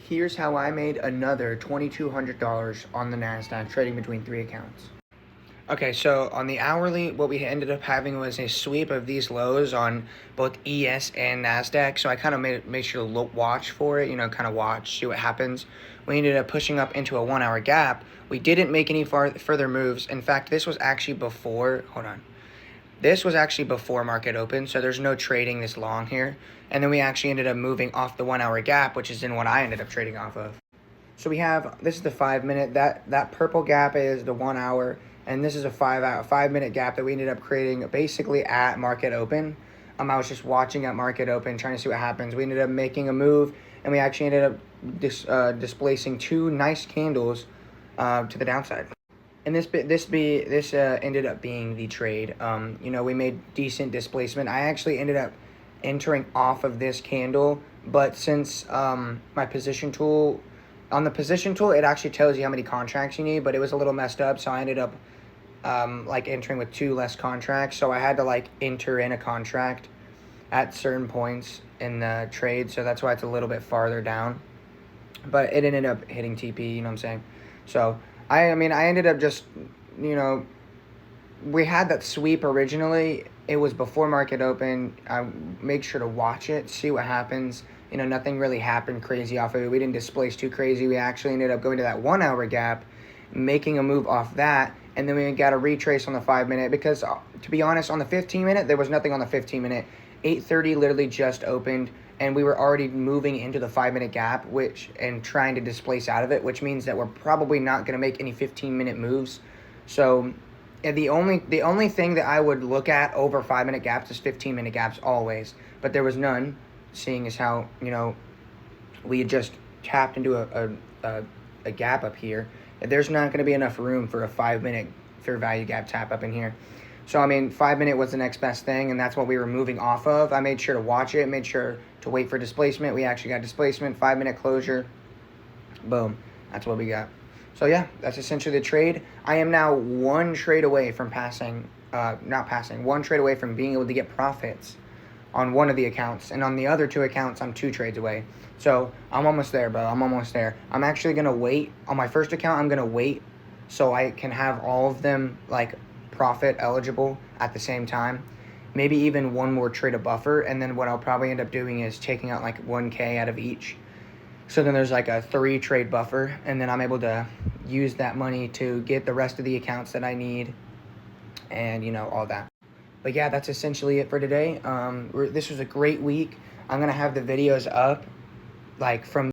Here's how I made another $2,200 on the NASDAQ trading between 3 accounts. Okay, so on the hourly, what we ended up having was a sweep of these lows on both ES and NASDAQ. So I kind of made sure to watch for it, kind of watch, see what happens. We ended up pushing up into a 1 hour gap. We didn't make any further moves. In fact, this was actually before, hold on. This was actually before market open, so there's no trading this long here. And then we actually ended up moving off the 1 hour gap, which is then what I ended up trading off of. So we have, this is the 5 minute, that purple gap is the 1 hour, and this is a 5 minute gap that we ended up creating basically at market open. I was just watching at market open, trying to see what happens. We ended up making a move, and we actually ended up displacing 2 nice candles to the downside. And this ended up being the trade. We made decent displacement. I actually ended up entering off of this candle, but since my position tool, on the position tool, it actually tells you how many contracts you need, but it was a little messed up, so I ended up entering with 2 less contracts. So I had to enter in a contract at certain points in the trade, so that's why it's a little bit farther down. But it ended up hitting TP, you know what I'm saying? So I ended up just, we had that sweep originally. It was before market open. I make sure to watch it, see what happens. Nothing really happened crazy off of it. We didn't displace too crazy. We actually ended up going to that 1 hour gap, making a move off that, and then we got a retrace on the 5 minute because, to be honest, on the 15 minute, there was nothing on the 15 minute. 8:30 literally just opened, and we were already moving into the 5 minute gap, and trying to displace out of it, which means that we're probably not going to make any 15-minute moves. So the only thing that I would look at over 5 minute gaps is 15-minute gaps always, but there was none, seeing as how we had just tapped into a gap up here. There's not going to be enough room for a 5 minute fair value gap tap up in here. So 5 minute was the next best thing, and that's what we were moving off of. I made sure to watch it, made sure to wait for displacement. We actually got displacement, 5 minute closure. Boom. That's what we got. So yeah, that's essentially the trade. I am now 1 trade away from one trade away from being able to get profits on one of the accounts, and on the other 2 accounts, I'm 2 trades away. So I'm almost there, bro. I'm almost there. I'm actually gonna wait on my first account. I'm gonna wait so I can have all of them profit eligible at the same time. Maybe even 1 more trade of buffer, and then what I'll probably end up doing is taking out 1K out of each. So then there's a 3 trade buffer, and then I'm able to use that money to get the rest of the accounts that I need, and all that. But yeah, that's essentially it for today. This was a great week. I'm gonna have the videos up from